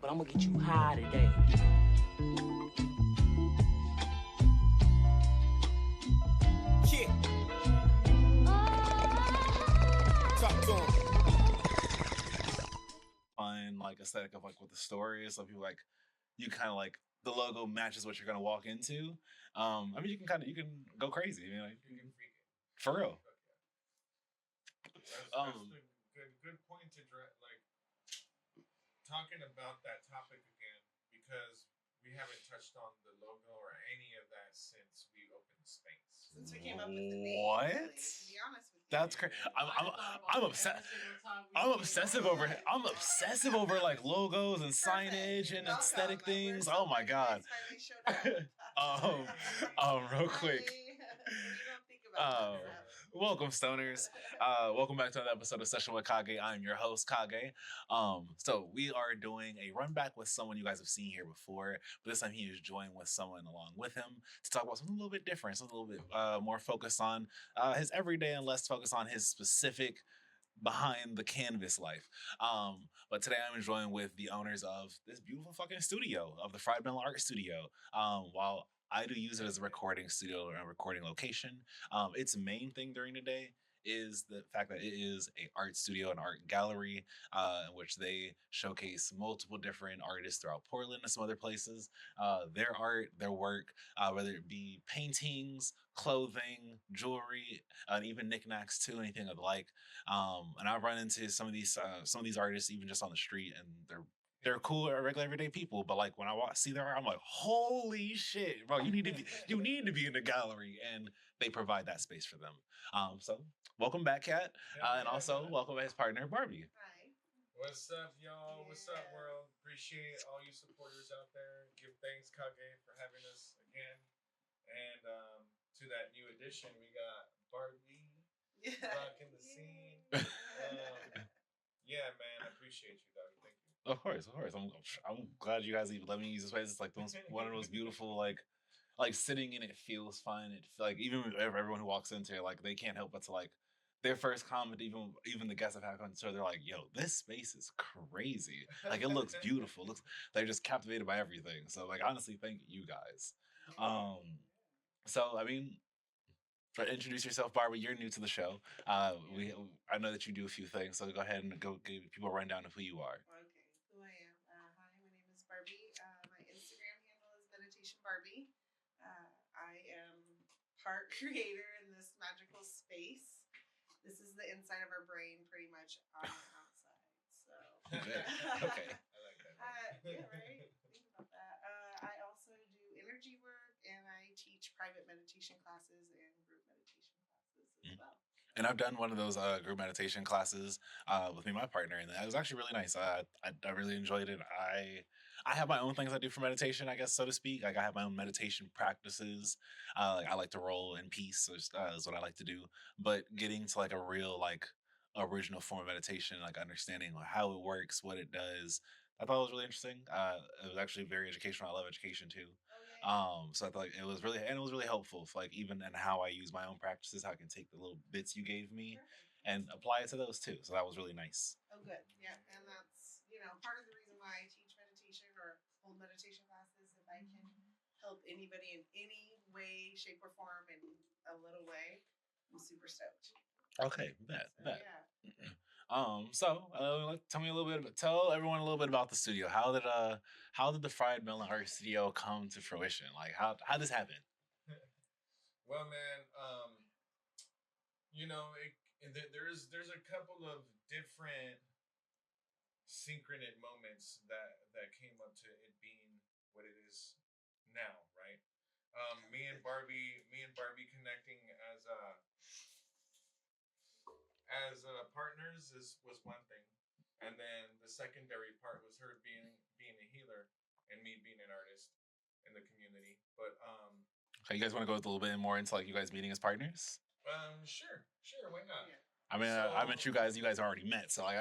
but I'm gonna get you high today. Yeah. Talk to him. Fun, like, aesthetic of like what the story is. So people like you kind of like the logo matches what you're gonna walk into. I mean, you can go crazy. You know, like, You can freak it. for real. That's good point to like talking about that topic again, because we haven't touched on the logo or any of that since we opened the space. Since we came up with the name. What? Really, to be honest with you. That's crazy. I'm obsessed. I'm obsessive over. I'm obsessive over like logos and signage and aesthetic things. Oh my god. Real quick. Welcome, stoners. Welcome back to another episode of Session with Kage. I'm your host, Kage. So we are doing a run back with someone you guys have seen here before, but this time he is joined with someone along with him to talk about something a little bit different, something a little bit more focused on his everyday and less focused on his specific behind the canvas life. But today I'm joined with the owners of this beautiful fucking studio, of the Fried Melon Art Studio. While I do use it as a recording studio or a recording location, its main thing during the day is the fact that it is an art studio, an art gallery, in which they showcase multiple different artists throughout Portland and some other places. Their art, their work, whether it be paintings, clothing, jewelry, and even knickknacks too, anything of the like. And I've run into some of these artists even just on the street, and they're cool, regular everyday people. But like when I see their art, I'm like, holy shit, bro! You need to be in the gallery, and they provide that space for them. So welcome back, Kat, and also welcome his partner, Barbie. Hi. What's up, y'all? What's up, world? Appreciate all you supporters out there. Give thanks, Kage, for having us again. And to that new addition, we got Barbie rocking the scene. Yeah, man, I appreciate you, dog. Thank you. Of course. I'm glad you guys even let me use this space. It's like one of those beautiful like sitting in it feels fun. It like even everyone who walks into it, like they can't help but to like their first comment, even the guests I've had on the show, they're like, "Yo, this space is crazy. Like it looks beautiful. They're just captivated by everything." So like honestly, thank you guys. So I mean, introduce yourself, Barbie. You're new to the show. I know that you do a few things, so go ahead and go give people a rundown of who you are. Okay, who I am. Hi, my name is Barbie. My Instagram handle is Meditation Barbie. I am part creator in this magical space. This is the inside of our brain, pretty much on the outside. So Okay. I like that. yeah, right. Think about that. I also do energy work, and I teach private meditation classes and group meditation classes as well. And I've done one of those group meditation classes with me and my partner, and it was actually really nice. I really enjoyed it. I have my own things I do for meditation, I guess, so to speak. Like I have my own meditation practices. Like I like to roll in peace, is what I like to do. But getting to like a real like original form of meditation, like understanding how it works, what it does, I thought it was really interesting. It was actually very educational. I love education too. So I thought it was really helpful for like even in how I use my own practices, how I can take the little bits you gave me and apply it to those too. So that was really nice. Oh, good. Yeah, and that's part of the reason why I teach meditation or hold meditation classes. If I can help anybody in any way, shape, or form in a little way, I'm super stoked. Okay, bet. Yeah. Tell everyone a little bit about the studio. How did the Fried Melon Art Studio come to fruition? Like how this happen? Well, man, there's a couple of different synchronous moments that came up to it being what it is now, right? Me and Barbie connecting as partners was one thing, and then the secondary part was her being a healer and me being an artist in the community. But Okay, you guys want to go a little bit more into like you guys meeting as partners? Sure, why not? Yeah. I mean, I meant you guys already met, so like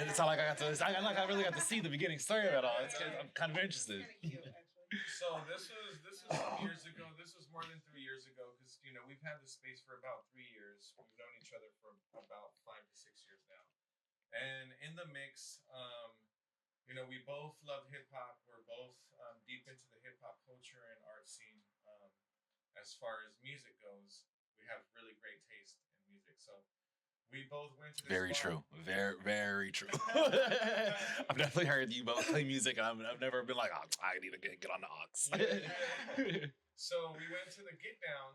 it's not like I really got to see the beginning story of it all. I'm kind of interested. Cute, actually. So this was some years ago. This was more than 3 years ago, because we've had this space for about 3 years. We've known each other for about 5 to 6 years now, and in the mix, we both love hip hop. We're both deep into the hip hop culture and art scene. As far as music goes, we have really great taste in music. So we both went to this Very bar. true. Very true. I've definitely heard you both play music, and I've never been like, oh, I need to get on the aux. So we went to the Get Down,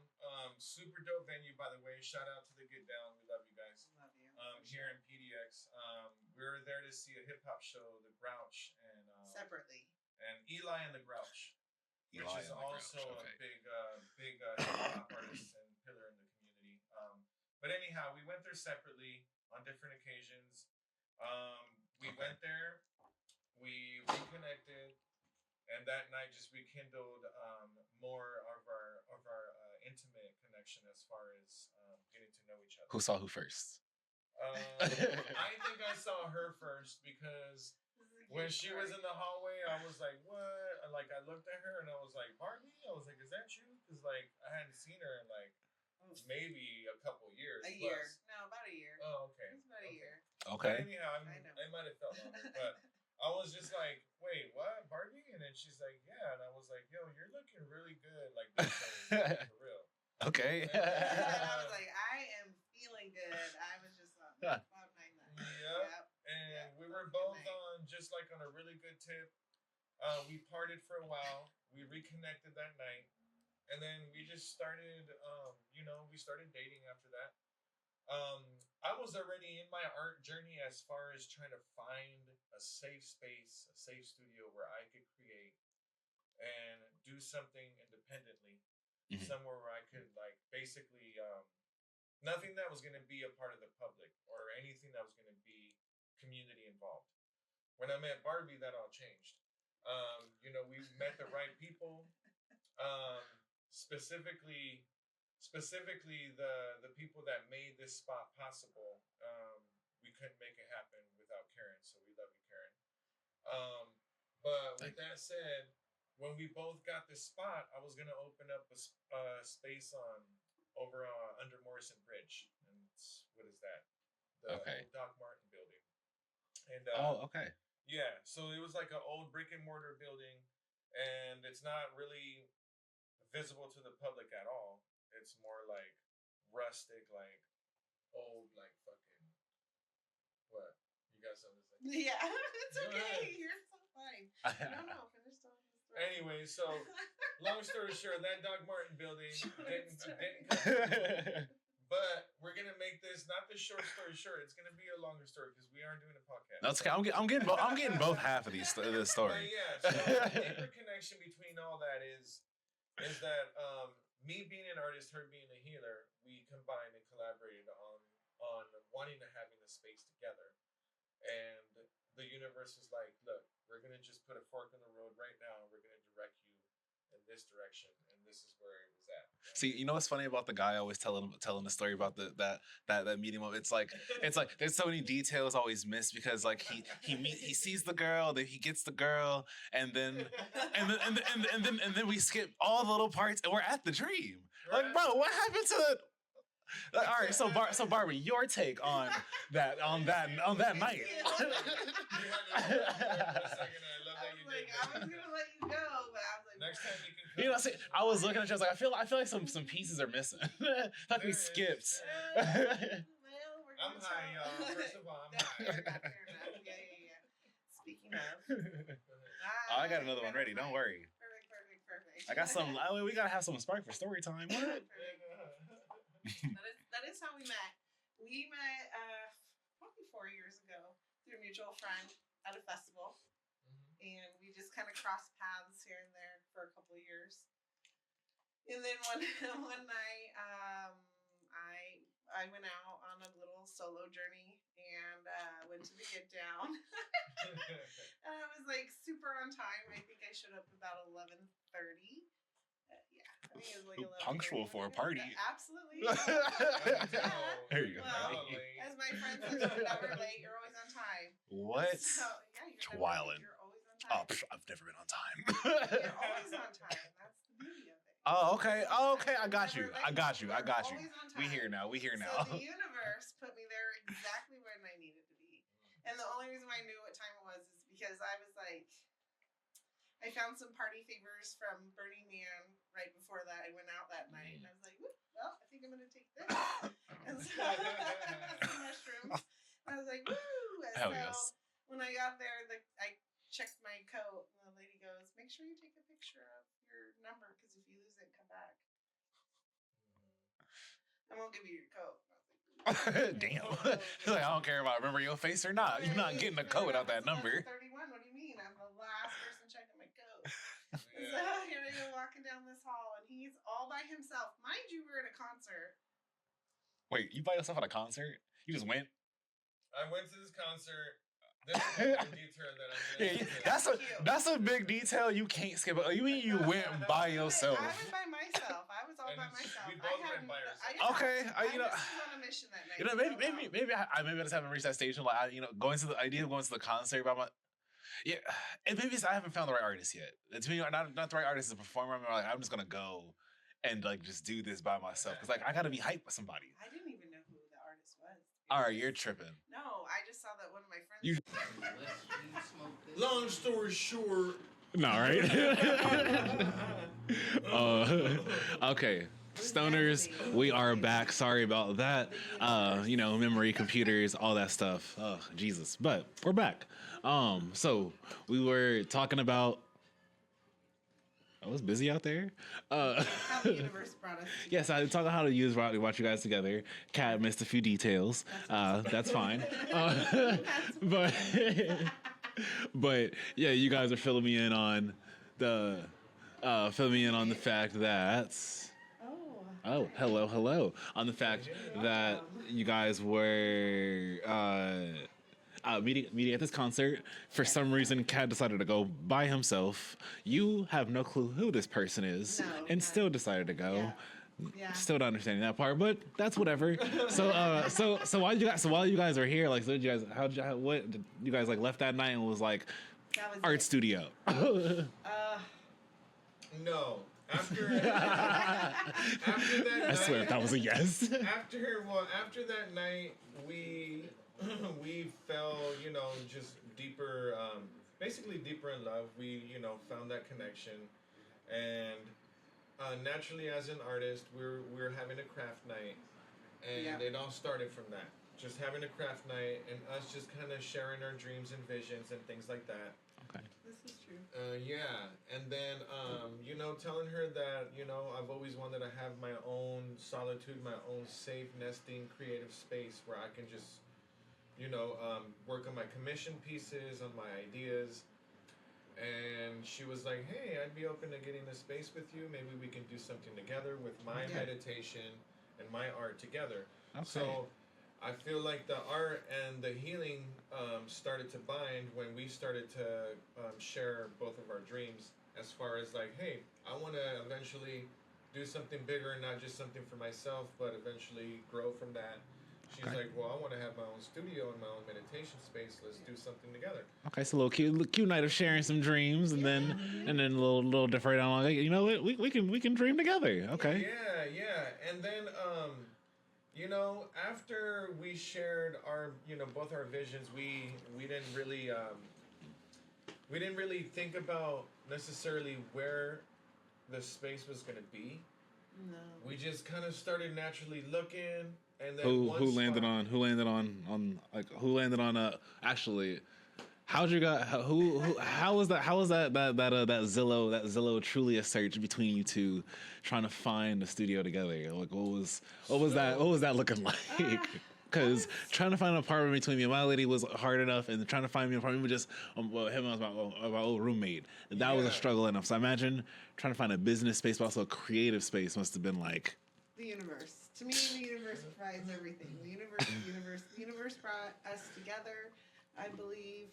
super dope venue, by the way. Shout out to the Get Down. We love you guys. Love you. Here in PDX, we were there to see a hip hop show, The Grouch, Separately. and Eli and the Grouch, which Eli is and the Grouch, also okay. a big hip hop artist and pillar in the community. But anyhow, we went there separately on different occasions. We Okay. went there, we reconnected, and that night just rekindled more of our intimate connection as far as getting to know each other. Who saw who first? I think I saw her first because when she was in the hallway, I was like, "What?" And, like, I looked at her and I was like, "Barbie?" I was like, "Is that you?" Because like I hadn't seen her in like maybe a couple years. A year. plus. No, about a year. Oh, okay. It was about a year. Okay. But anyhow, I know. I might have felt longer, but I was just like, "Wait, what, Barbie?" And then she's like, "Yeah," and I was like, "Yo, you're looking really good, like this day, for real." Okay. And I was like, I am feeling good. I was just on cloud nine that night. Yep. And Yeah, we were good both night. on just like on a really good tip. We partied for a while. We reconnected that night, and then we just started. We started dating after that. I was already in my art journey as far as trying to find a safe space, a safe studio where I could create and do something independently, Mhm. somewhere where I could like basically nothing that was going to be a part of the public or anything that was going to be community involved. When I met Barbie, that all changed. We met the right people. Specifically the people that made this spot possible. We couldn't make it happen without Karen, so we love you, Karen. But with that said, when we both got this spot, I was gonna open up a space over under Morrison Bridge, and what is that? The Okay. old Doc Martin building. And Okay. yeah, so it was like an old brick and mortar building, and it's not really visible to the public at all. It's more like rustic, like old, like fucking what? You got something to say? Yeah, it's Go okay. ahead. You're so fine. No, finish telling the story. Anyway, so long story short, that Doc Martin building didn't but we're gonna make this not the short story short. It's gonna be a longer story because we aren't doing a podcast. That's okay. I'm getting both half of this But story. yeah, so the deeper connection between all that is that me being an artist, her being a healer, we combined and collaborated on wanting to having a space together. And the universe was like, look, we're gonna just put a fork in the road right now. We're gonna direct you in this direction, and this is where it was at. See, you know what's funny about the guy always telling the story about that meeting of it's like there's so many details always missed because like he sees the girl, then he gets the girl, and then we skip all the little parts and we're at the dream. Like, bro, what happened to the like, all right, so Barbie, your take on that night. You had to look at it for a second, and I love I that was you like, did. I was gonna let you go, but I was like, Next time you can. You know, see, I was looking at you. I was like, I feel like some pieces are missing. Like we skipped. well, we're I'm gonna high, tell- y'all. First of all, I'm Fair high. enough, fair enough. Yeah. Speaking of, Oh, I got another one ready. Don't worry. Perfect. I got some. We gotta have some spark for story time. What? That is how we met. We met probably 4 years ago through a mutual friend at a festival, and we just kind of crossed paths here and there for a couple of years. And then one night, I went out on a little solo journey and went to the Get Down. And I was like super on time. I think I showed up about 11:30. Yeah, I think it was like 11:30. Punctual for a party. Absolutely. There you go. Well, as my friend says, you're never late. You're always on time. What? So, yeah, you're never Wildin'. late. You're always on Oh, time. I've never been on time. You're always on time. That's the beauty of it. Oh, okay. Oh, okay. I got you. Never I late. got you. I You're got you. always on We time. here now. So the universe put me there exactly when I needed to be. And the only reason I knew what time it was is because I was like, I found some party favors from Burning Man right before that. I went out that night and I was like, well, I think I'm going to take this. And so some mushrooms. And I was like, woo! And Hell so yes. when I got there, I checked my coat and the lady goes, make sure you take a picture of your number because if you lose it, come back. I won't give you your coat. Damn. He's like, I don't care if I remember your face or not. You're not getting a coat without that number. 31. What do you mean? I'm the last person checking my coat. So here I go walking down this hall, and he's all by himself. Mind you, we're at a concert. Wait, you by yourself at a concert? You just went? I went to this concert. This is a detail that That's a big detail you can't skip. You mean you went by yourself? I went by myself. I was all by myself. We both went by ourselves. Okay, I was on a mission that night. Maybe I just haven't reached that stage. Like going to the idea of going to the concert by my. Yeah, and maybe I haven't found the right artist yet. To me, not the right artist as a performer. I'm just gonna go and just do this by myself because I gotta be hyped with somebody. I didn't even know who the artist was. All right, you're tripping. No, I just saw that one of my friends. Long story short. No, right? Okay. Stoners, we are back. Sorry about that. Memory, computers, all that stuff. Oh, Jesus. But we're back. So we were talking about. I was busy out there. How the universe brought us. Yes, I talked about how the universe brought you guys together. Kat missed a few details. That's fine. But yeah, you guys are filling me in on the fact that. Oh, hello. On the fact that you guys were meeting at this concert. For some reason, Kat decided to go by himself. You have no clue who this person is, and still decided to go. Yeah. Still not understanding that part, but that's whatever. So while you guys are here, what did you guys left that night and was like art studio? No. After that I swear that was a yes. After that night, we fell, just deeper, basically deeper in love. We, found that connection, and naturally, as an artist, we're having a craft night, and it all started from that. Just having a craft night and us just kind of sharing our dreams and visions and things like that. Okay. This is true. And then, telling her that, I've always wanted to have my own solitude, my own safe nesting creative space where I can just, work on my commission pieces, on my ideas. And she was like, hey, I'd be open to getting a space with you. Maybe we can do something together with my meditation and my art together. Okay. So I feel like the art and the healing started to bind when we started to share both of our dreams as far as hey, I want to eventually do something bigger, not just something for myself, but eventually grow from that. She's like, well, I want to have my own studio and my own meditation space. Let's do something together. Okay, so a little cute night of sharing some dreams, and then a little different. I'm like, you know what, we can dream together. Okay. Yeah, and then after we shared our both our visions, we didn't really think about necessarily where the space was gonna be. No. We just kind of started naturally looking. And then who landed on actually how'd you guys how was that Zillow truly a search between you two trying to find a studio together? What was that looking like? Because trying to find an apartment between me and my lady was hard enough, and trying to find me an apartment with just him and my old roommate, that was a struggle enough. So I imagine trying to find a business space but also a creative space must have been like the universe. To me, the universe provides everything. The universe brought us together, I believe.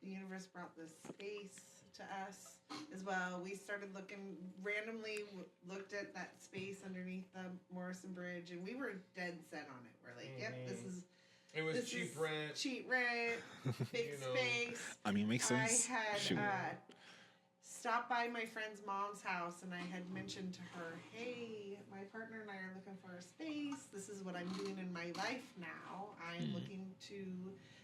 The universe brought this space to us as well. We started randomly looked at that space underneath the Morrison Bridge, and we were dead set on it. We're like, yep, it was cheap rent, big space. I mean, makes sense. I had stopped by my friend's mom's house, and I had mentioned to her, hey, my partner and I are looking for a space. This is what I'm doing in my life now. I'm looking to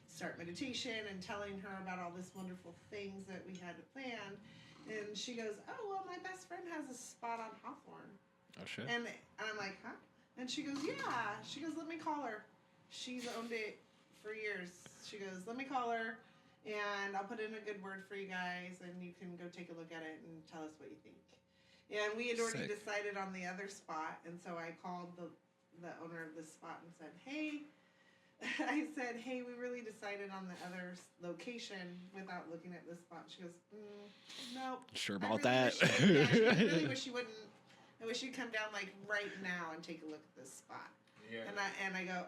start meditation, and telling her about all this wonderful things that we had planned. And she goes, oh, well, my best friend has a spot on Hawthorne. Oh, shit. And I'm like, huh? And she goes, yeah. She goes, let me call her. She's owned it for years. She goes, let me call her, and I'll put in a good word for you guys, and you can go take a look at it and tell us what you think. And we had already decided on the other spot, and so I called the owner of this spot and said, hey, we really decided on the other location without looking at this spot. She goes, nope. Sure about that? I really wish you wouldn't. I wish you'd come down like right now and take a look at this spot. Yeah. And I go,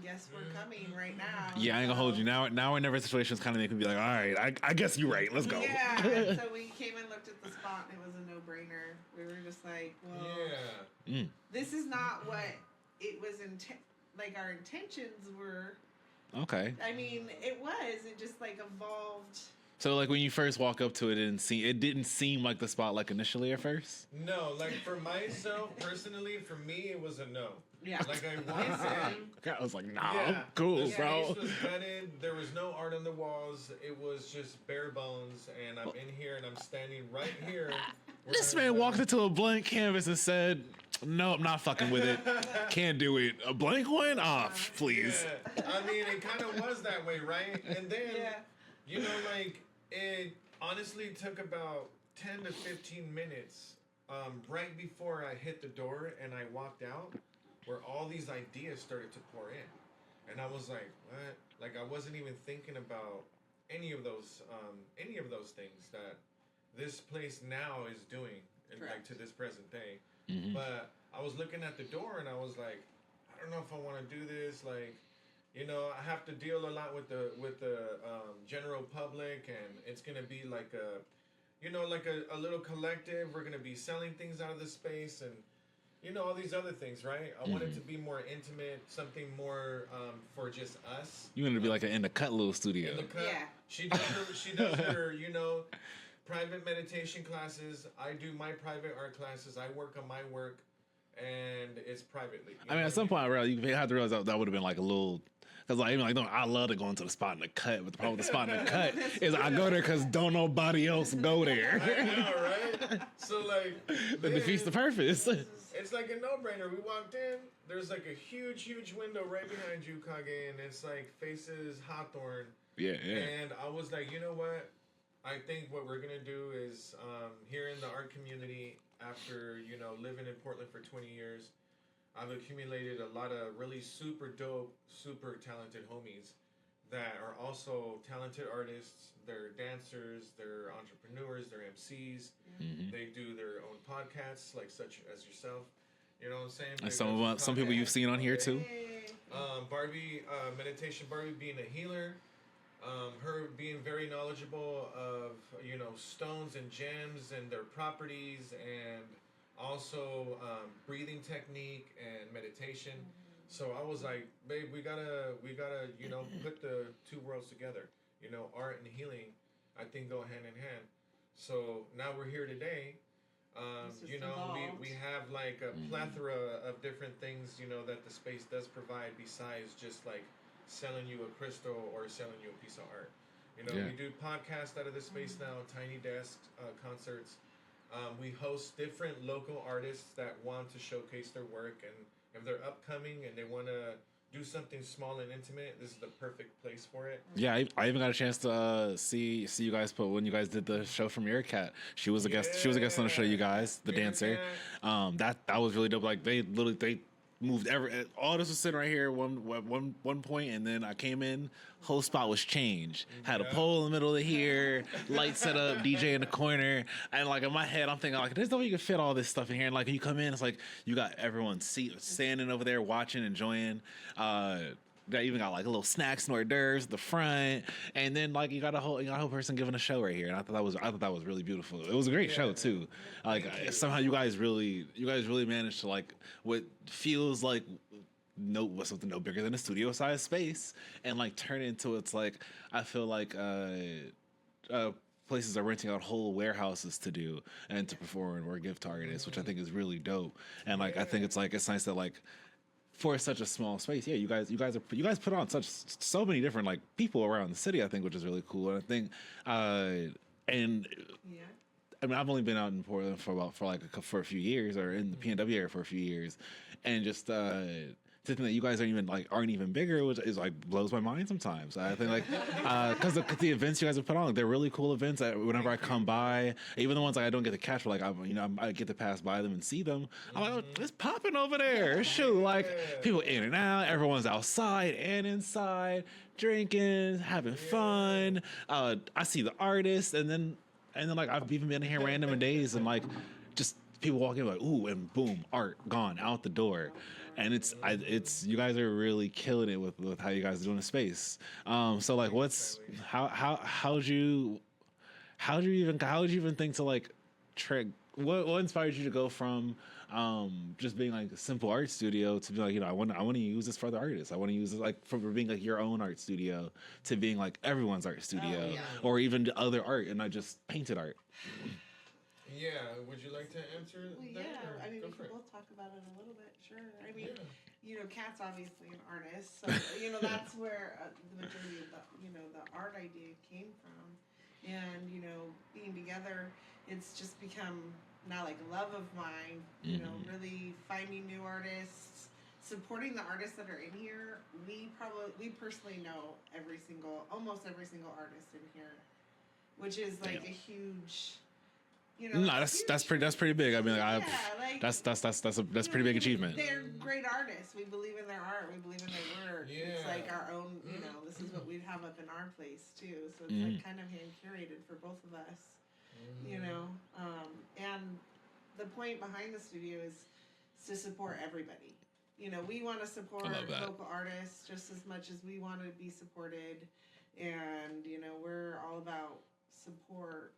guess we're coming right now. Yeah, I ain't gonna hold you. Now whenever situations kind of make me be like, all right, I guess you're right. Let's go. Yeah. And so we came and looked at the spot, and it was a no-brainer. We were just like, well, this is not what it was like our intentions were. Okay. I mean, it was. It just like evolved. So like when you first walk up to it, it didn't seem like the spot like initially at first? No, like for myself personally, for me it was a no. Yeah. Like I walked in. I was like, nah, I'm cool, the bro. space was gutted. There was no art on the walls. It was just bare bones, and I'm in here and I'm standing right here. This man walked into a blank canvas and said, no, I'm not fucking with it. Can't do it. A blank one? Off, please. Yeah. I mean, it kind of was that way, right? And then, you know, like, it honestly took about 10 to 15 minutes right before I hit the door and I walked out, where all these ideas started to pour in. And I was like, what? Like, I wasn't even thinking about any of those things that this place now is doing, and like to this present day. Mm-hmm. But I was looking at the door and I was like, I don't know if I want to do this. Like, you know, I have to deal a lot with the general public, and it's gonna be like a, you know, like a little collective. We're gonna be selling things out of the space, and you know, all these other things, right? I want it to be more intimate, something more for just us. You want it to be like an in the cut little studio. In the cut. Yeah. She does her, you know, private meditation classes. I do my private art classes. I work on my work, and it's privately. I mean, at some point, really, you have to realize that would have been like a little. Because like, even like, no, I love to go into the spot in the cut, but the problem with the spot in the cut is I go there because don't nobody else go there. I know, right? So like, that defeats the purpose. It's like a no-brainer. We walked in. There's like a huge, huge window right behind you, Kage, and it's like faces Hawthorne. Yeah. And I was like, you know what? I think what we're gonna do is here in the art community, after living in Portland for 20 years. I've accumulated a lot of really super dope, super talented homies that are also talented artists. They're dancers, they're entrepreneurs, they're MCs. Mm-hmm. They do their own podcasts, like such as yourself. You know what I'm saying? And some people you've seen on here too. Barbie, Meditation Barbie, being a healer. Her being very knowledgeable of stones and gems and their properties, and also breathing technique and meditation. So I was like, babe, we gotta put the two worlds together. Art and healing, I think, go hand in hand. So now we're here today. We have like a plethora of different things that the space does provide, besides just like selling you a crystal or selling you a piece of art. We do podcasts out of this space now, tiny desks, concerts. We host different local artists that want to showcase their work, and if they're upcoming and they want to do something small and intimate, this is the perfect place for it. Yeah, I even got a chance to see you guys when you guys did the show from FireKat. She was a guest. She was a guest on the show. You guys, the dancer. That was really dope. Like they moved all this was sitting right here at one point, and then I came in, whole spot was changed. Had a pole in the middle of here, light set up, DJ in the corner, and like in my head I'm thinking like, there's no way you can fit all this stuff in here. And like you come in, it's like you got everyone standing over there watching, enjoying. They even got like a little snacks and hors d'oeuvres at the front, and then like you got a whole person giving a show right here, and I thought that was really beautiful. It was a great show too. Like somehow you guys really managed to, like, what feels like something no bigger than a studio size space, and like turn it into, it's like, I feel like places are renting out whole warehouses to do and to perform or give to artists, which I think is really dope. And like I think it's nice that like for such a small space, yeah, you guys put on so many different like people around the city, I think, which is really cool. And I think and Yeah. I mean, I've only been out in Portland for a few years, or in the PNW area for a few years, and just to think that you guys aren't even bigger, which is like blows my mind sometimes. I think like because the events you guys have put on, they're really cool events. Whenever I come by, even the ones like I don't get to catch, but like I get to pass by them and see them. I'm like, oh, it's popping over there. Shoot, like people in and out, everyone's outside and inside, drinking, having fun. I see the artists, and then like I've even been here random days and like just people walking like ooh and boom, art gone out the door. And it's you guys are really killing it with how you guys are doing the space. So like how'd you even think to like what inspired you to go from just being like a simple art studio to be like, I want to use this for other artists. I want to use it like from being like your own art studio to being like everyone's art studio, or even other art and not just painted art. Yeah, would you like to answer Well, that? yeah, I mean, we can both talk about it a little bit, sure. I mean, Kat's obviously an artist, so, that's where the majority of the art idea came from. And, being together, it's just become now like a love of mine, really finding new artists, supporting the artists that are in here. We personally know almost every single artist in here, which is like a huge... No, that's pretty big. I mean, that's a pretty big achievement. They're great artists. We believe in their art. We believe in their work. Yeah. It's like our own. This is what we'd have up in our place too. So it's like kind of hand curated for both of us. And the point behind the studio is to support everybody. We want to support local artists just as much as we want to be supported, and we're all about support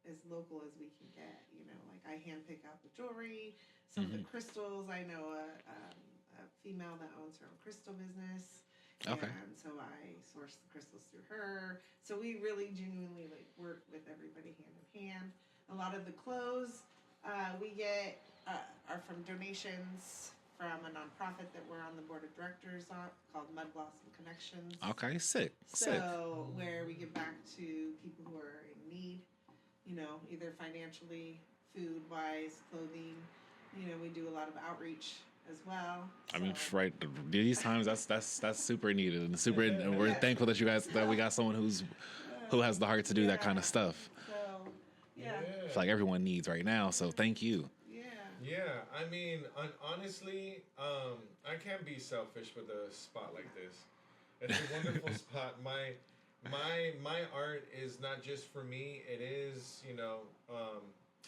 as local as we can get. Like I hand pick out the jewelry, some of the crystals. I know a female that owns her own crystal business. Okay. And so I source the crystals through her. So we really genuinely like work with everybody hand in hand. A lot of the clothes we get are from donations from a nonprofit that we're on the board of directors on called Mud Blossom Connections. Okay, sick. So where we give back to people who are in need. Either financially, food-wise, clothing. We do a lot of outreach as well. I mean, right, these times that's super needed and we're thankful that we got someone who has the heart to do that kind of stuff. So, yeah. It's like everyone needs right now. So thank you. Yeah, I mean, honestly, I can't be selfish with a spot like this. It's a wonderful spot. My art is not just for me. It is,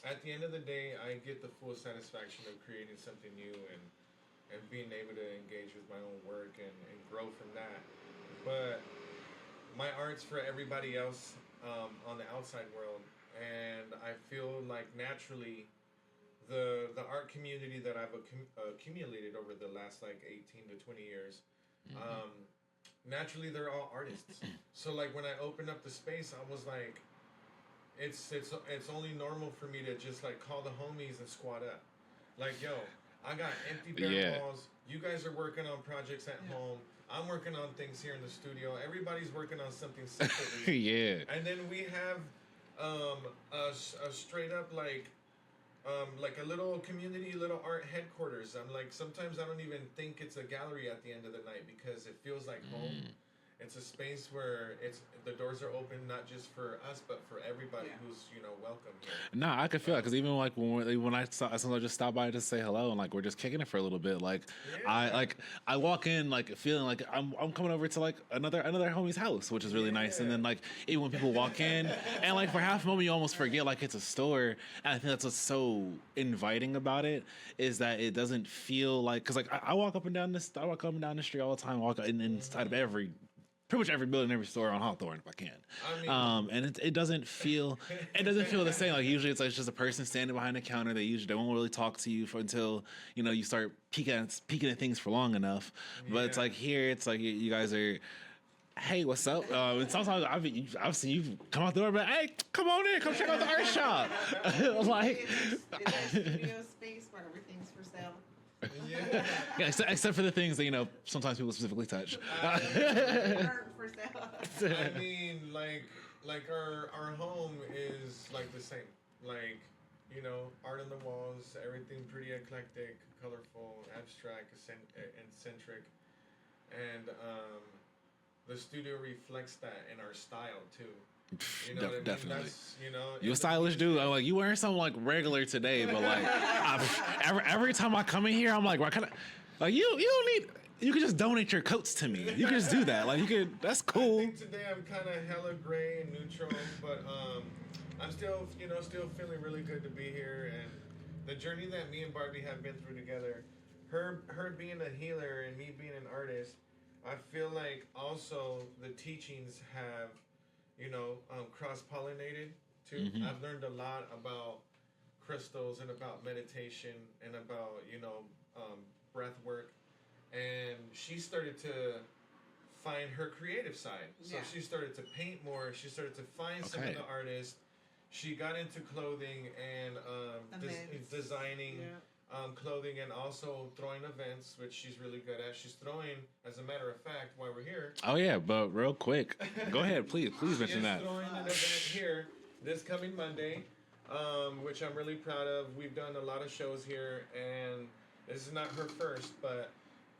at the end of the day, I get the full satisfaction of creating something new and being able to engage with my own work and grow from that. But my art's for everybody else on the outside world. And I feel like naturally the art community that I've accumulated over the last like 18 to 20 years, naturally they're all artists. So like when I opened up the space, I was like, it's only normal for me to just like call the homies and squat up. Like, yo, I got empty bare walls. You guys are working on projects at home. I'm working on things here in the studio. Everybody's working on something separately. And then we have a straight up like a little community, little art headquarters. I'm like, sometimes I don't even think it's a gallery at the end of the night because it feels like home. It's a space where the doors are open not just for us but for everybody who's welcome here. Nah, I could feel it because even like when I just stop by to say hello and like we're just kicking it for a little bit. Like I walk in like feeling like I'm coming over to like another homie's house, which is really nice. And then like even when people walk in and like for half a moment you almost forget like it's a store. And I think that's what's so inviting about it is that it doesn't feel like because like I walk up and down the street all the time. I walk inside of pretty much every building, every store on Hawthorne if I can. I mean, and it doesn't feel the same. Like usually it's just a person standing behind the counter. They won't really talk to you until you start peeking at things for long enough. But it's like here, it's like you guys are hey, what's up? And sometimes I've seen you come out the door, but hey, come on in, come check out the art shop. Like, It is studio space where everything's for sale. Yeah. yeah, except for the things that sometimes people specifically touch. Art for sale. I mean, like our home is like the same. Like, art on the walls, everything pretty eclectic, colorful, abstract, eccentric, and the studio reflects that in our style too. You know what I mean? Definitely. That's, You a stylish dude. I'm like, you wearing something like regular today, but like every time I come in here, I'm like, why can't like you don't need. You could just donate your coats to me. You could just do that. Like that's cool. I think today I'm kind of hella gray and neutral, but I'm still feeling really good to be here, and the journey that me and Barbie have been through together, her being a healer and me being an artist, I feel like also the teachings have, cross-pollinated too. Mm-hmm. I've learned a lot about crystals and about meditation and about, breath work. And she started to find her creative side. So she started to paint more. She started to find some of the artists. She got into clothing and designing clothing and also throwing events, which she's really good at. She's throwing, as a matter of fact, while we're here. Oh yeah, but real quick, go ahead, please mention that. She's throwing an event here this coming Monday, which I'm really proud of. We've done a lot of shows here, and this is not her first, but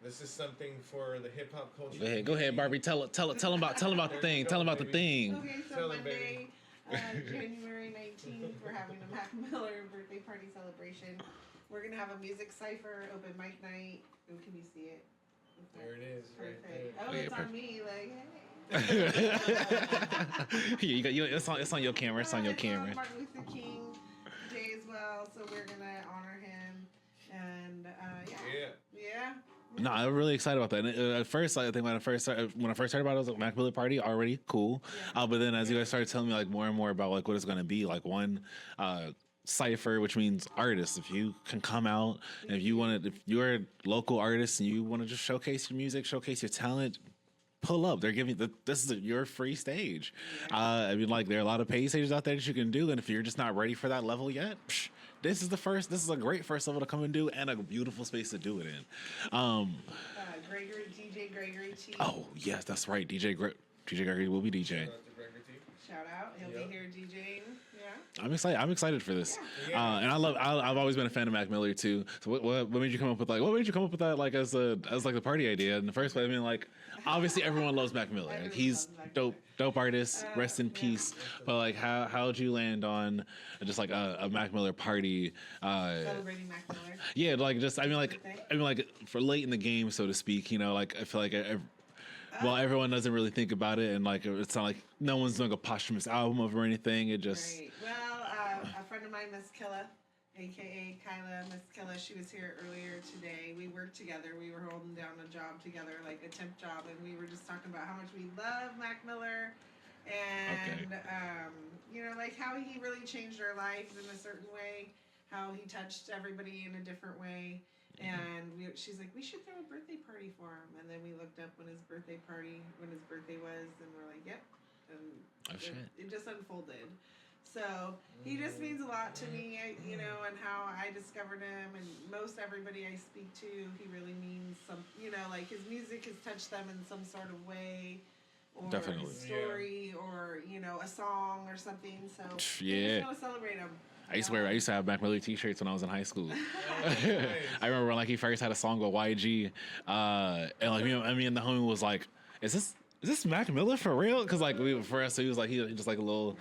this is something for the hip hop culture. Go ahead, Barbie. Tell them about the thing. Tell them about the thing. Okay, so Monday, January 19th, we're having a Mac Miller birthday party celebration. We're gonna have a music cipher, open mic night. Oh, can you see it? There it is, Perfect. right Oh, there. it's on me. Like, hey. It's on your camera. It's on your camera. Martin Luther King Day as well, so we're gonna honor him. And yeah. No, I'm really excited about that. And, at first, I think when I first heard about it, I was like, Mac Miller Party already cool. Yeah. But then as you guys started telling me like more and more about like what it's gonna be, like one cipher, which means artists. If you can come out, and if you're a local artist and you want to just showcase your music, showcase your talent, pull up. They're giving this is your free stage. I mean, like there are a lot of paid stages out there that you can do, and if you're just not ready for that level yet, this is a great first level to come and do, and a beautiful space to do it in. DJ Gregory T. Oh yes, that's right. DJ Gregory will be DJing. Shout out. He'll be here DJing. Yeah. I'm excited for this. Yeah. And I've always been a fan of Mac Miller too. So what made you come up with that like as like the party idea in the first place? I mean, like obviously everyone loves Mac Miller. Like he's dope artist. Rest in peace. But like how'd you land on just like a Mac Miller party? Celebrating Mac Miller. Yeah, like just I mean like for late in the game, so to speak. Like I feel like everyone doesn't really think about it, and like it's not like no one's doing a posthumous album of or anything. It just Right. Well, a friend of mine, Miss Killa, aka Kyla, Miss Killa, she was here earlier today. We worked together. We were holding down a job together, like a temp job, and we were just talking about how much we love Mac Miller, and like how he really changed our lives in a certain way, how he touched everybody in a different way. And she's like, we should throw a birthday party for him. And then we looked up when his birthday was, and we're like, yep. And it just unfolded. So he just means a lot to me, and how I discovered him. And most everybody I speak to, he really means some, like his music has touched them in some sort of way. Or Definitely. a story, or, a song or something. So yeah. I just want to celebrate him. I used to have Mac Miller t-shirts when I was in high school. Nice. I remember when like he first had a song with YG, and like me and the homie was like, "Is this Mac Miller for real?" Because like for us, he was just like a little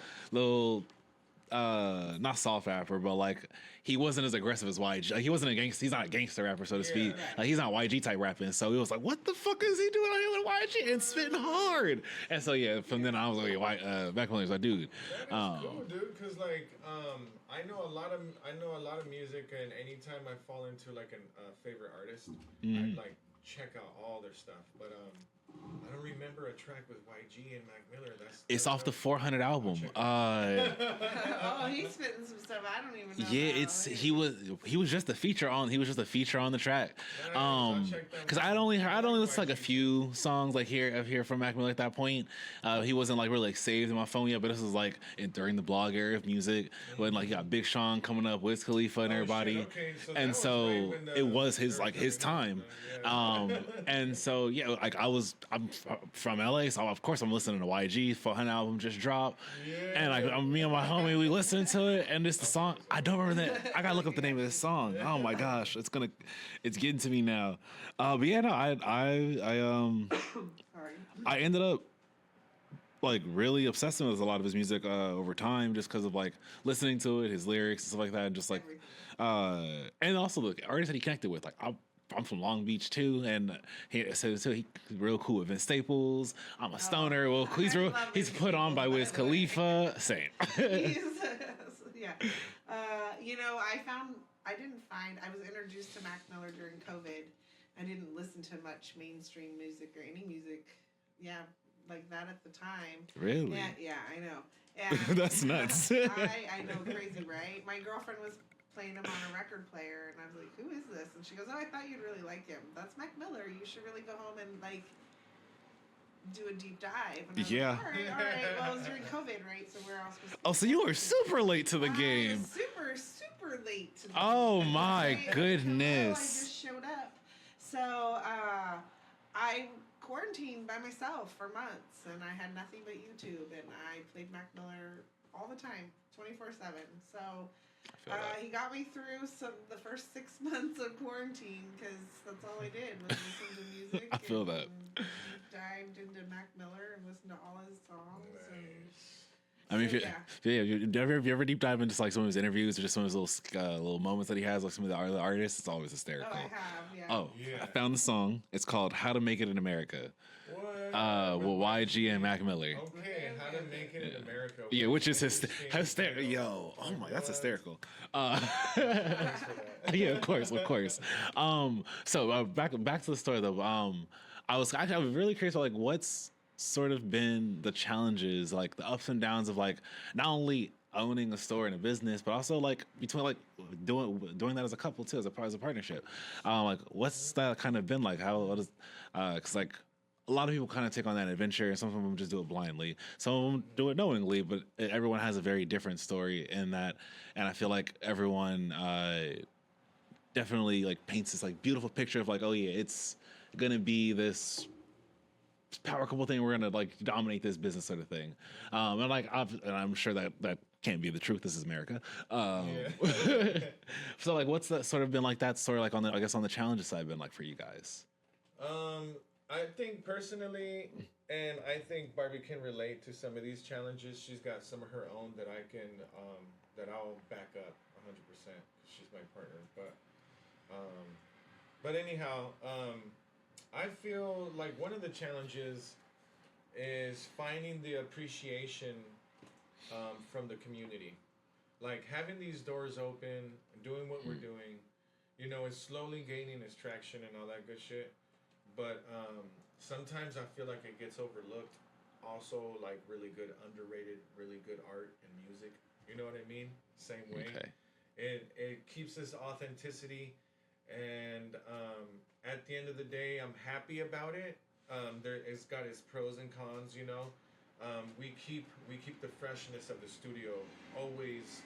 not soft rapper, but like he wasn't as aggressive as YG. Like, he wasn't a gangster. He's not a gangster rapper, so to speak. Right. Like he's not YG type rapping. So he was like, "What the fuck is he doing out here with YG and spitting hard?" And so yeah, from then I was like, Mac Miller's like, dude. That is cool, dude. Because like I know a lot of music, and anytime I fall into like a favorite artist, I like check out all their stuff. But I don't remember a track with YG and Mac Miller. It's off the 400 album. Oh, he's spitting some stuff I don't even know. Yeah, about. he was just a feature on the track. Because I'd only listened to like a few songs like here from Mac Miller at that point. He wasn't like really like saved in my phone yet, but this was like during the blog era of music when like you got Big Sean coming up, Wiz Khalifa and everybody, Okay, and so it was his time. And so yeah, like I'm from LA, so of course I'm listening to YG. 400 album just dropped, and like me and my homie we listened to it, and it's the song. I don't remember that. I gotta look up the name of this song. Oh my gosh, it's getting to me now. But yeah, no, I ended up like really obsessing with a lot of his music over time, just because of like listening to it, his lyrics and stuff like that, and just like, and also the artists that he connected with. Like I'm from Long Beach too, and he's real cool with Vince Staples. I'm a stoner. Well, he's put on by Wiz Khalifa. Same. Yeah. I was introduced to Mac Miller during COVID. I didn't listen to much mainstream music or any music. Yeah, like that at the time. Really? Yeah, I know. And that's nuts. I know, crazy, right? My girlfriend was playing him on a record player, and I was like, "Who is this?" And she goes, "Oh, I thought you'd really like him. That's Mac Miller. You should really go home and like do a deep dive." And I was yeah. Like, all right. Well, it was during COVID, right? So we're all supposed to. Oh, so you were super late to the game. Super late to the Oh game. my goodness. I just showed up. So I quarantined by myself for months, and I had nothing but YouTube, and I played Mac Miller all the time, 24/7. So he got me through the first 6 months of quarantine, because that's all I did was listen to music. I feel that. Deep dived into Mac Miller and listened to all his songs. I mean, if you ever deep dive into like some of his interviews or just some of his little moments that he has, like some of the other artists, it's always hysterical. Oh, I have, yeah. Oh, yeah. I found the song. It's called "How to Make It in America." What? With YG and Mac Miller. Okay, How to Make It in America. Yeah, which is hysterical. Yo, oh my, that's hysterical. Yeah, of course. So back to the story though. I was really curious about like what's sort of been the challenges, like the ups and downs of like not only owning a store and a business, but also like between like doing that as a couple too, as a partnership. Like what's that kind of been like? How does because like a lot of people kind of take on that adventure, and some of them just do it blindly. Some of them do it knowingly, but everyone has a very different story in that. And I feel like everyone definitely like paints this like beautiful picture of like, oh yeah, it's gonna be this power couple thing. We're gonna like dominate this business sort of thing. And like, I'm sure that can't be the truth. This is America. So like, what's that sort of been like? That sort of like on the challenges side been like for you guys? I think personally, and I think Barbie can relate to some of these challenges. She's got some of her own that I can, that I'll back up 100%. She's my partner, but anyhow, I feel like one of the challenges is finding the appreciation from the community. Like having these doors open, doing what we're doing, it's slowly gaining its traction and all that good shit. But sometimes I feel like it gets overlooked. Also, like really good, underrated, really good art and music. You know what I mean? Same way. Okay. It keeps this authenticity, and at the end of the day, I'm happy about it. It's got its pros and cons. We keep the freshness of the studio always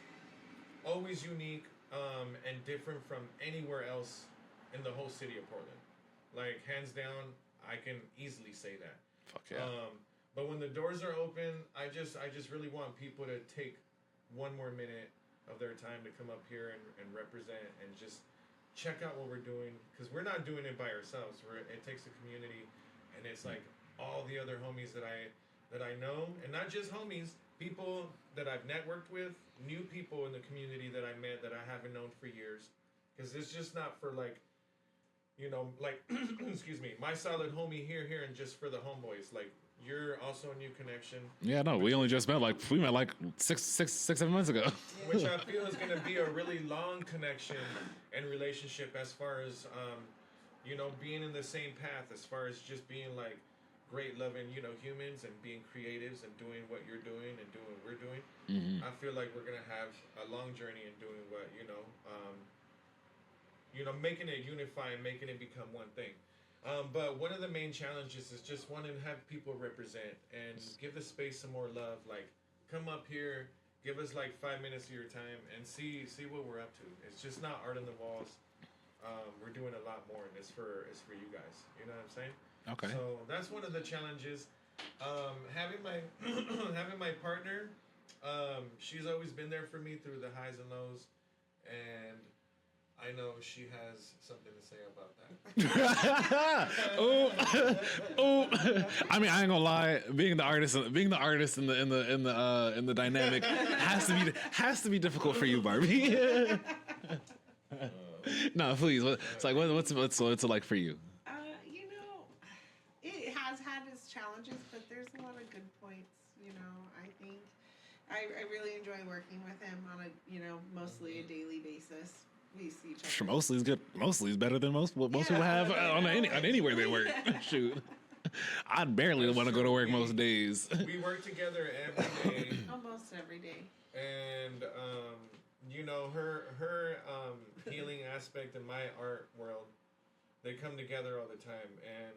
unique and different from anywhere else in the whole city of Portland. Like hands down, I can easily say that. Fuck yeah. But when the doors are open, I just really want people to take one more minute of their time to come up here and represent and just check out what we're doing, because we're not doing it by ourselves. It takes a community, and it's like all the other homies that I know, and not just homies, people that I've networked with, new people in the community that I met that I haven't known for years, because it's just not for like excuse me, my solid homie here, and just for the homeboys. Like, you're also a new connection. Yeah, no, we only just met like 7 months ago. Which I feel is going to be a really long connection and relationship as far as, being in the same path, as far as just being like great loving, humans and being creatives and doing what you're doing and doing what we're doing. I feel like we're gonna have a long journey in doing what making it unify and making it become one thing. But one of the main challenges is just wanting to have people represent and give the space some more love. Like, come up here, give us like 5 minutes of your time, and see what we're up to. It's just not art on the walls. We're doing a lot more, and it's for you guys. You know what I'm saying? Okay. So that's one of the challenges. Having my having my partner, she's always been there for me through the highs and lows, and I know she has something to say about that. I mean, I ain't gonna lie. Being the artist in the dynamic has to be difficult for you, Barbie. No, please. It's like what's it like for you? It has had its challenges, but there's a lot of good points. I think I really enjoy working with him on a mostly a daily basis. We see each other. Mostly is good. Mostly is better than most people have on anywhere they work. Shoot, I'd barely want to go to work most days. We work together every day. Almost every day. And her healing aspect and my art world, they come together all the time, and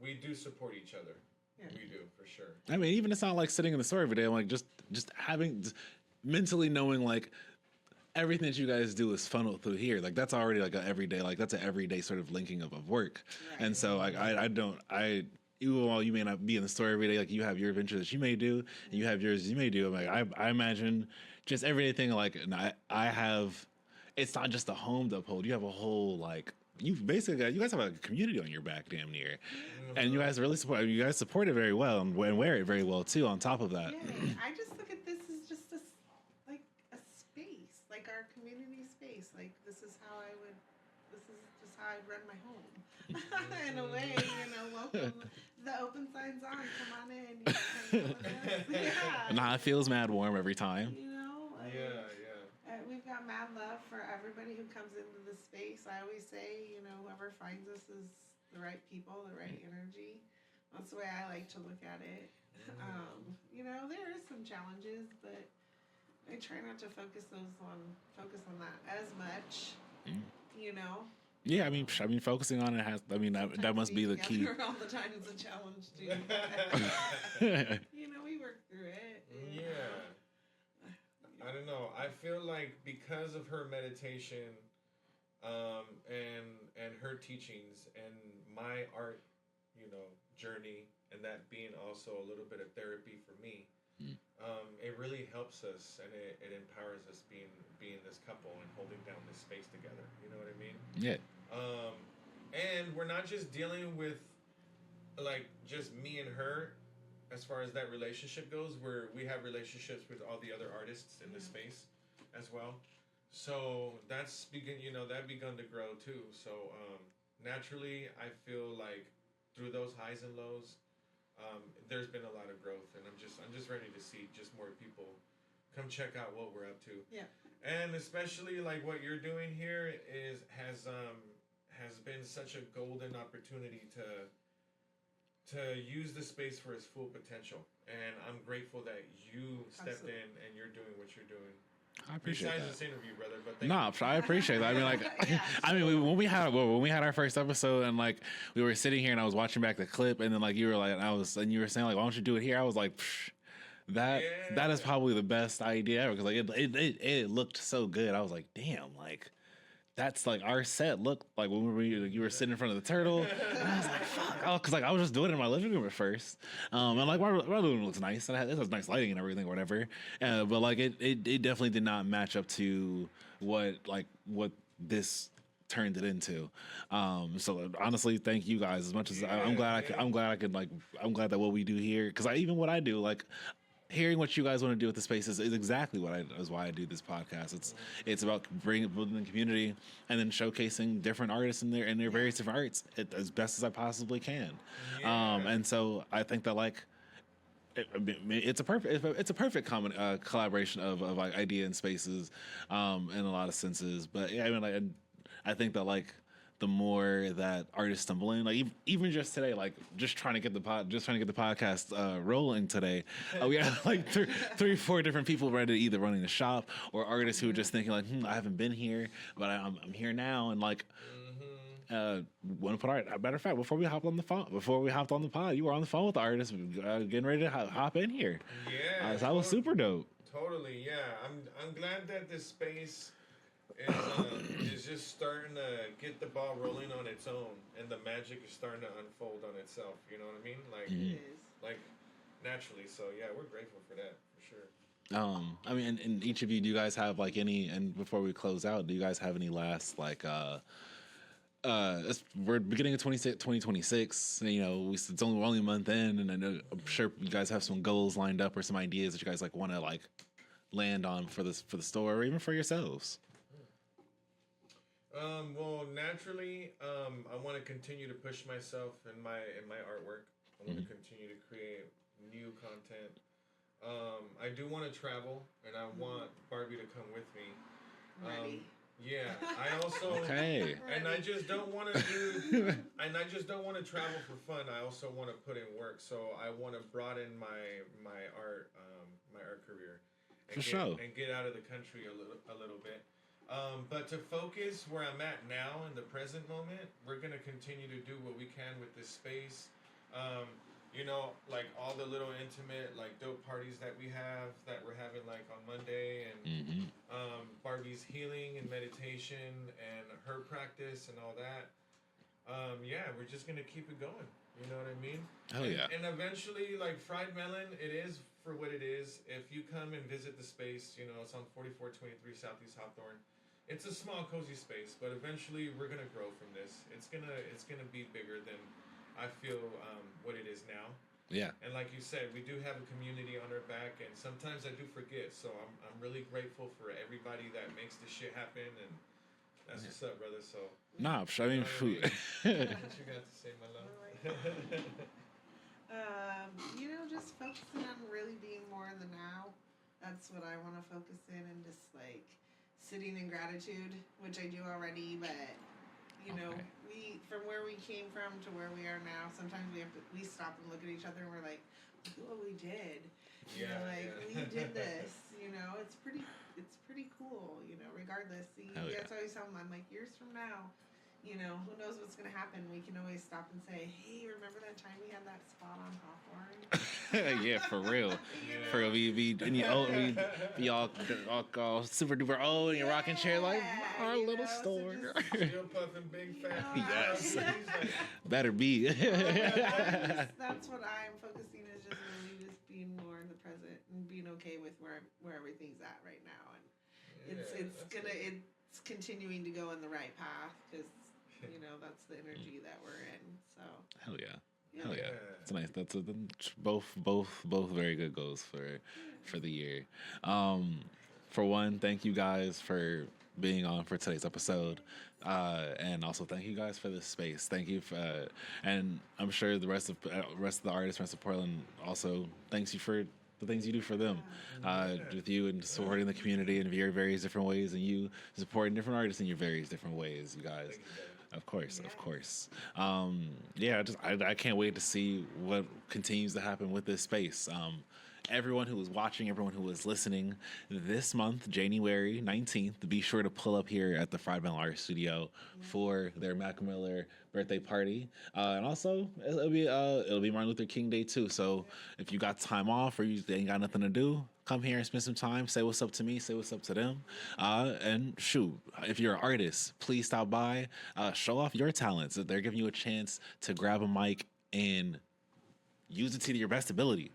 we do support each other. Yeah. We do, for sure. I mean, even it's not like sitting in the store every day. I'm like just mentally knowing like everything that you guys do is funneled through here. Like that's already like an everyday sort of linking of work. Right. And so like even while you may not be in the store every day, like you have your adventures that you may do, and you have yours you may do. I'm like I imagine just everyday thing. Like I have, it's not just a home to uphold. You have a whole like you guys have a community on your back, damn near, and you guys really support. You guys support it very well and wear it very well too. On top of that, yeah, I just look at this as just a space, like our community space. Like this is just how I run my home. In a way, welcome. The open sign's on. Come on in. Hang out with us. Yeah. Nah, it feels mad warm every time. Yeah. We've got mad love for everybody who comes into the space. I always say, whoever finds us is the right people, the right energy. That's the way I like to look at it. There is some challenges, but I try not to focus on that as much. Yeah, I mean, focusing on it has. I mean, that must be the key. All the time is a challenge too. We work through it. Yeah. I don't know. I feel like because of her meditation, and her teachings and my art, journey, and that being also a little bit of therapy for me, it really helps us and it empowers us being this couple and holding down this space together. You know what I mean? Yeah. And we're not just dealing with like just me and her. As far as that relationship goes, we have relationships with all the other artists in the space as well. So that's begun to grow too. So naturally, I feel like through those highs and lows, there's been a lot of growth, and I'm just ready to see just more people come check out what we're up to. Yeah. And especially like what you're doing here has been such a golden opportunity to use the space for its full potential, and I'm grateful that you stepped in and you're doing what you're doing. I appreciate Besides that. this interview, brother, but I appreciate that. I mean, like, when we had our first episode, and like we were sitting here, and I was watching back the clip, and then like you were saying like, why don't you do it here? I was like, that is probably the best idea ever, because like it looked so good. I was like, damn, like. That's like our set looked like when you were sitting in front of the turtle. And I was like, fuck. Because like I was just doing it in my living room at first. And like my living room looks nice. And it has nice lighting and everything or whatever. But like it definitely did not match up to what this turned it into. So honestly, thank you guys as much as I'm glad that what we do here. Because even what I do, like, hearing what you guys want to do with the space is exactly why I do this podcast. It's about building the community and then showcasing different artists in their various different arts as best as I possibly can. Yeah. And so I think that like it's a perfect common collaboration of like idea and spaces in a lot of senses. But yeah, I mean, I think that like the more that artists stumble in. Like even just today, like just trying to get the podcast rolling today, we had like three, 4 different people ready to either running the shop or artists who were just thinking like, I haven't been here, but I'm here now, and like. Want to put art. Matter of fact, before we hopped on the pod, you were on the phone with the artist, getting ready to hop in here. Yeah, so that was super dope. Totally, yeah. I'm glad that this space is just starting to get the ball rolling on its own, and the magic is starting to unfold on itself. You know what I mean? Like naturally. So yeah, we're grateful for that for sure. I mean, and each of you, do you guys have like any? And before we close out, do you guys have any last like? We're beginning of 2026. You know, we're only a month in, and I'm sure you guys have some goals lined up or some ideas that you guys like want to like land on for the store or even for yourselves. Well, naturally, I want to continue to push myself in my artwork. I want to continue to create new content. I do want to travel, and I want Barbie to come with me. Ready? Yeah, I also okay, and I just don't want to travel for fun. I also want to put in work, so I want to broaden my art career and get out of the country a little bit. But to focus where I'm at now in the present moment, we're gonna continue to do what we can with this space. You know, like all the little intimate, like dope parties that we're having like on Monday, and Barbie's healing and meditation and her practice and all that. Yeah, we're just gonna keep it going. You know what I mean? Oh yeah. And eventually, like Fried Melon, it is for what it is. If you come and visit the space, you know, it's on 4423 Southeast Hawthorne. It's a small, cozy space, but eventually we're gonna grow from this. It's gonna be bigger than I feel what it is now. Yeah. And like you said, we do have a community on our back, and sometimes I do forget. So I'm really grateful for everybody that makes this shit happen, and that's what's up, brother. So nah, I mean, food. What you got to say, my love? You know, just focusing on really being more in the now. That's what I want to focus in, and just like sitting in gratitude, which I do already, but you know, from where we came from to where we are now, sometimes we stop and look at each other and we're like, look at what we did. You know, we did this. You know, it's pretty cool. You know, regardless. That's always tell them, I'm like, years from now, you know, who knows what's gonna happen? We can always stop and say, hey, remember that time we had that spot on Hawthorne? Yeah, for real. For real, we all super duper old and you're rocking chair like our little store. Still puffing big fat. Yes. Better be. That's what I'm focusing is just really just being more in the present and being okay with where everything's at right now, and it's continuing to go in the right path because you know that's the energy that we're in. So hell yeah. It's nice. That's both very good goals for the year. For one, thank you guys for being on for today's episode, and also thank you guys for this space. Thank you for, and I'm sure the rest of the artists, rest of Portland, also thanks you for the things you do for them, with you and supporting the community in your various different ways, and you supporting different artists in your various different ways. You guys. Of course. I can't wait to see what continues to happen with this space. Everyone who was watching, everyone who was listening, this month, January 19th, be sure to pull up here at the Fried Melon Art Studio for their Mac Miller birthday party. And also, it'll be Martin Luther King Day too. So if you got time off or you ain't got nothing to do, come here and spend some time. Say what's up to me. Say what's up to them. And shoot, if you're an artist, please stop by. Show off your talents. They're giving you a chance to grab a mic and use it to your best ability.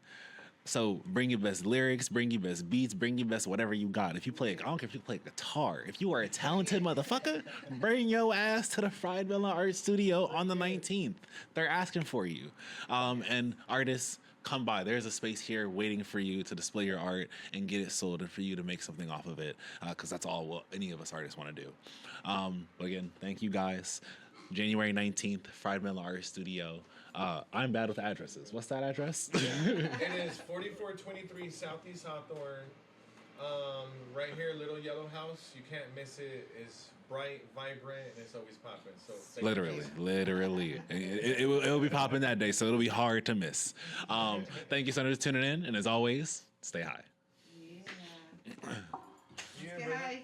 So bring your best lyrics, bring your best beats, bring your best whatever you got. If you play, I don't care if you play guitar. If you are a talented motherfucker, bring your ass to the Fried Melon Art Studio on the 19th. They're asking for you. And artists, come by. There's a space here waiting for you to display your art and get it sold and for you to make something off of it, because that's all what any of us artists want to do. But again, thank you guys. January 19th, Fried Melon Art Studio. I'm bad with addresses. What's that address? It is 4423 Southeast Hawthorne. Right here, Little Yellow House. You can't miss it. It's bright, vibrant, and it's always popping. So stay Literally, it'll be popping that day, so it'll be hard to miss. Thank you so much for tuning in, and as always, stay high. Yeah. Yeah, Say brother. hi.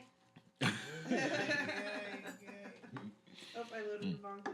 Yeah, yeah, yeah. Oh, I loaded the wrong thing.